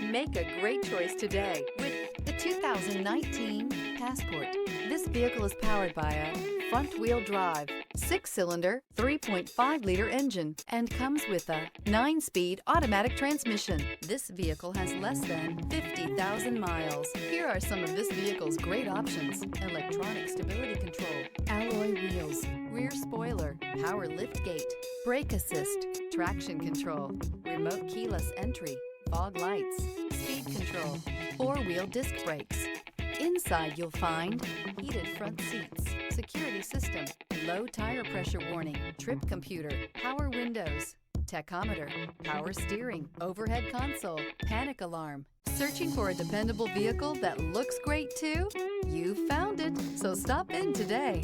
Make a great choice today with the 2019 Passport. This vehicle is powered by a front-wheel drive, 6-cylinder, 3.5-liter engine, and comes with a 9-speed automatic transmission. This vehicle has less than 50,000 miles. Here are some of this vehicle's great options: electronic stability control, alloy wheels, rear spoiler, power liftgate, brake assist, traction control, remote keyless entry, fog lights, speed control, 4-wheel disc brakes. Inside you'll find heated front seats, security system, low tire pressure warning, trip computer, power windows, tachometer, power steering, overhead console, panic alarm. Searching for a dependable vehicle that looks great too? You found it, so stop in today.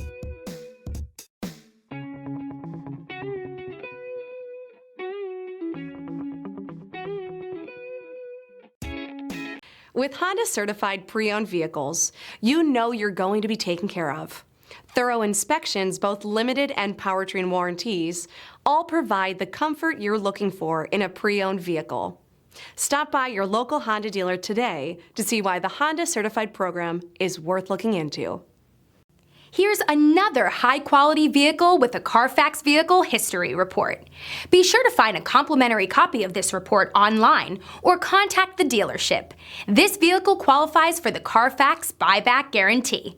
With Honda Certified Pre-Owned Vehicles, you know you're going to be taken care of. Thorough inspections, both limited and powertrain warranties, all provide the comfort you're looking for in a pre-owned vehicle. Stop by your local Honda dealer today to see why the Honda Certified program is worth looking into. Here's another high-quality vehicle with a Carfax Vehicle History Report. Be sure to find a complimentary copy of this report online or contact the dealership. This vehicle qualifies for the Carfax Buyback Guarantee.